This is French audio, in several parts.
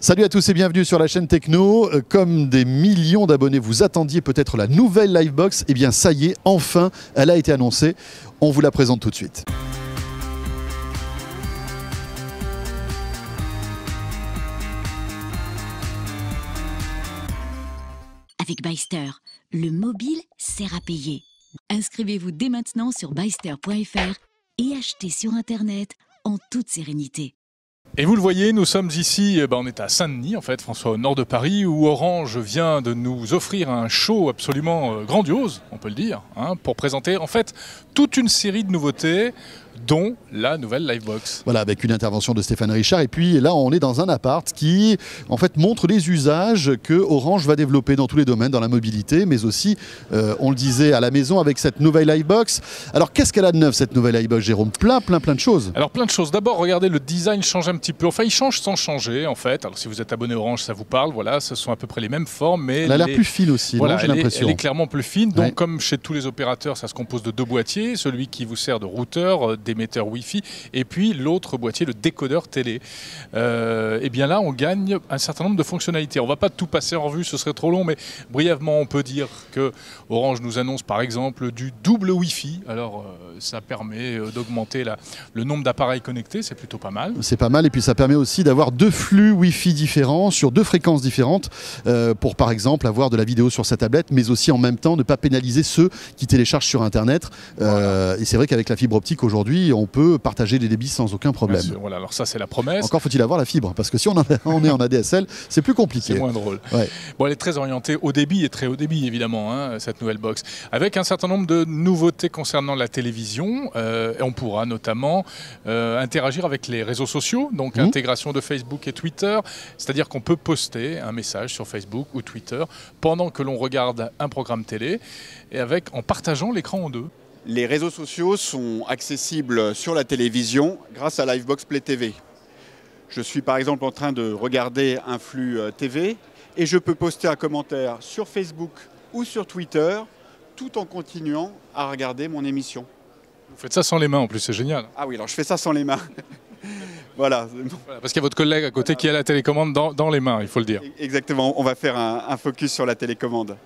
Salut à tous et bienvenue sur la chaîne Techno. Comme des millions d'abonnés, vous attendiez peut-être la nouvelle Livebox. Eh bien ça y est, enfin, elle a été annoncée. On vous la présente tout de suite. Avec Byster, le mobile sert à payer. Inscrivez-vous dès maintenant sur byster.fr et achetez sur Internet en toute sérénité. Et vous le voyez, nous sommes ici, on est à Saint-Denis en fait, François, au nord de Paris, où Orange vient de nous offrir un show absolument grandiose, on peut le dire, pour présenter en fait toute une série de nouveautés, dont la nouvelle Livebox. Voilà, avec une intervention de Stéphane Richard. Et puis là, on est dans un appart qui, en fait, montre les usages que Orange va développer dans tous les domaines, dans la mobilité, mais aussi, on le disait, à la maison avec cette nouvelle Livebox. Alors, qu'est-ce qu'elle a de neuf, cette nouvelle Livebox, Jérôme? Plein de choses. Alors, plein de choses. D'abord, regardez, le design change un petit peu. Enfin, il change sans changer, en fait. Alors, si vous êtes abonné Orange, ça vous parle. Voilà, ce sont à peu près les mêmes formes, mais elle a l'air plus fine aussi, voilà, j'ai l'impression. Elle est clairement plus fine. Donc, ouais. Comme chez tous les opérateurs, ça se compose de deux boîtiers. Celui qui vous sert de routeur, d'émetteur Wi-Fi, et puis l'autre boîtier, le décodeur télé. Et bien là, on gagne un certain nombre de fonctionnalités. On ne va pas tout passer en revue, ce serait trop long, mais brièvement, on peut dire que Orange nous annonce par exemple du double Wi-Fi. Alors, ça permet d'augmenter le nombre d'appareils connectés, c'est plutôt pas mal. C'est pas mal, et puis ça permet aussi d'avoir deux flux Wi-Fi différents sur deux fréquences différentes pour par exemple avoir de la vidéo sur sa tablette, mais aussi en même temps ne pas pénaliser ceux qui téléchargent sur Internet. Voilà. Et c'est vrai qu'avec la fibre optique aujourd'hui, on peut partager des débits sans aucun problème. Voilà, alors ça c'est la promesse. Encore faut-il avoir la fibre, parce que si on est en ADSL, c'est plus compliqué. C'est moins drôle. Ouais. Bon, elle est très orientée haut débit et très haut débit évidemment, cette nouvelle box, avec un certain nombre de nouveautés concernant la télévision. Et on pourra notamment interagir avec les réseaux sociaux, donc intégration de Facebook et Twitter, c'est-à-dire qu'on peut poster un message sur Facebook ou Twitter pendant que l'on regarde un programme télé, et en partageant l'écran en deux. Les réseaux sociaux sont accessibles sur la télévision grâce à Livebox Play TV. Je suis par exemple en train de regarder un flux TV et je peux poster un commentaire sur Facebook ou sur Twitter tout en continuant à regarder mon émission. Vous faites ça sans les mains en plus, c'est génial. Ah oui, alors je fais ça sans les mains. Voilà. Parce qu'il y a votre collègue à côté qui a la télécommande dans les mains, il faut le dire. Exactement, on va faire un focus sur la télécommande.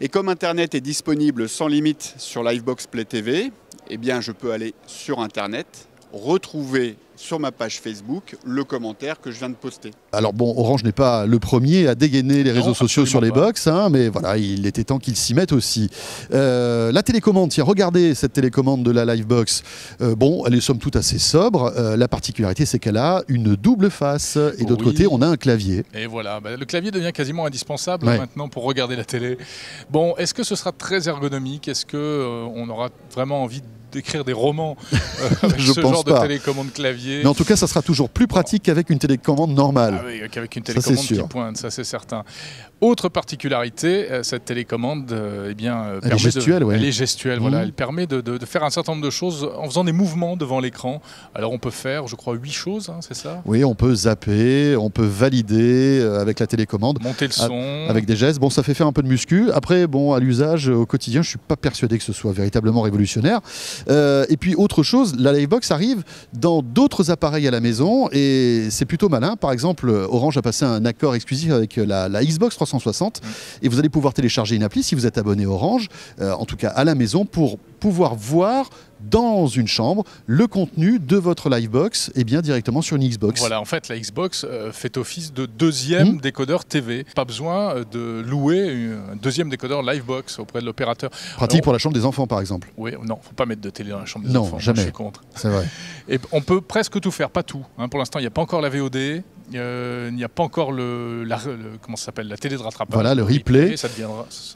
Et comme Internet est disponible sans limite sur Livebox Play TV, eh bien je peux aller sur Internet, retrouver sur ma page Facebook le commentaire que je viens de poster. Alors bon, Orange n'est pas le premier à dégainer les réseaux sociaux sur les box, mais voilà, il était temps qu'ils s'y mettent aussi. La télécommande, tiens, regardez cette télécommande de la Livebox. Bon, elle est somme toute assez sobre. La particularité, c'est qu'elle a une double face. Et d'autre côté, on a un clavier. Et voilà, le clavier devient quasiment indispensable maintenant pour regarder la télé. Bon, est-ce que ce sera très ergonomique? Est-ce qu'on aura vraiment envie d'écrire des romans avec ce genre de télécommande clavier? Mais en tout cas, ça sera toujours plus pratique qu'avec une télécommande normale. Ah oui, qu'avec une télécommande qui pointe, ça c'est certain. Autre particularité, cette télécommande, elle est gestuelle, elle est gestuelle, voilà. Elle permet de faire un certain nombre de choses en faisant des mouvements devant l'écran. Alors on peut faire, je crois, 8 choses, c'est ça? Oui, on peut zapper, on peut valider avec la télécommande. Monter le son. Avec des gestes. Bon, ça fait faire un peu de muscu. Après, bon, à l'usage, au quotidien, je ne suis pas persuadé que ce soit véritablement révolutionnaire. Et puis autre chose, la Livebox arrive dans d'autres appareils à la maison et c'est plutôt malin. Par exemple, Orange a passé un accord exclusif avec la Xbox 360 et vous allez pouvoir télécharger une appli si vous êtes abonné Orange, en tout cas à la maison, pour pouvoir voir dans une chambre le contenu de votre Livebox directement sur une Xbox. Voilà, en fait la Xbox fait office de deuxième décodeur TV. Pas besoin de louer un deuxième décodeur Livebox auprès de l'opérateur. Pratique pour la chambre des enfants par exemple. Oui, non, faut pas mettre de télé dans la chambre des enfants. Non, jamais. Je suis contre. C'est vrai. Et on peut presque tout faire, pas tout. Pour l'instant, il n'y a pas encore la VOD. Il n'y a pas encore comment ça s'appelle, la télé de rattrapage. Voilà, le replay. Ça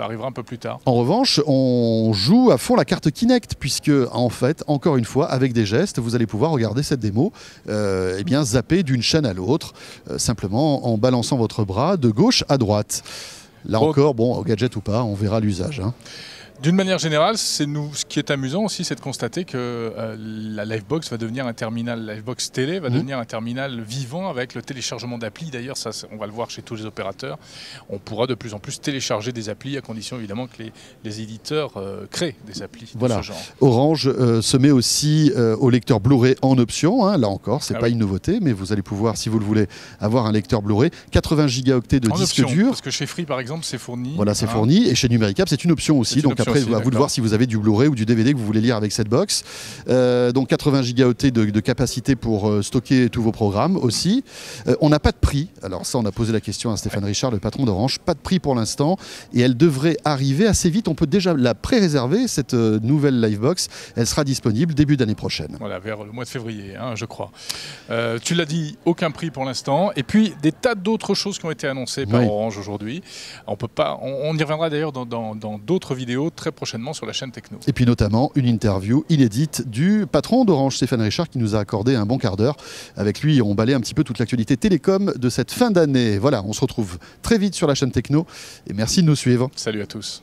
arrivera un peu plus tard. En revanche, on joue à fond la carte Kinect, puisque en fait, encore une fois, avec des gestes, vous allez pouvoir regarder cette démo, zapper d'une chaîne à l'autre, simplement en balançant votre bras de gauche à droite. Là encore, bon, au gadget ou pas, on verra l'usage. D'une manière générale, ce qui est amusant aussi, c'est de constater que la Livebox va devenir un terminal, la Livebox télé va devenir un terminal vivant avec le téléchargement d'applis. D'ailleurs, ça, on va le voir chez tous les opérateurs. On pourra de plus en plus télécharger des applis, à condition évidemment que les éditeurs créent des applis de ce genre. Orange se met aussi au lecteur Blu-ray en option. Hein. Là encore, c'est pas une nouveauté, mais vous allez pouvoir, si vous le voulez, avoir un lecteur Blu-ray. 80 gigaoctets de disque dur. Parce que chez Free, par exemple, c'est fourni. Voilà, c'est fourni. Et chez Numericable, c'est une option aussi. Donc après, à vous de voir si vous avez du Blu-ray ou du DVD que vous voulez lire avec cette box. Donc 80 gigaoctets de capacité pour stocker tous vos programmes aussi. On n'a pas de prix. Alors ça, on a posé la question à Stéphane Richard, le patron d'Orange. Pas de prix pour l'instant. Et elle devrait arriver assez vite. On peut déjà la pré-réserver, cette nouvelle Livebox. Elle sera disponible début d'année prochaine. Voilà, vers le mois de février, hein, je crois. Tu l'as dit, aucun prix pour l'instant. Et puis, des tas d'autres choses qui ont été annoncées par Orange aujourd'hui. On y reviendra d'ailleurs dans d'autres vidéos très prochainement sur la chaîne Techno. Et puis notamment une interview inédite du patron d'Orange, Stéphane Richard, qui nous a accordé un bon quart d'heure. Avec lui, on balaie un petit peu toute l'actualité télécom de cette fin d'année. Voilà, on se retrouve très vite sur la chaîne Techno. Et merci de nous suivre. Salut à tous.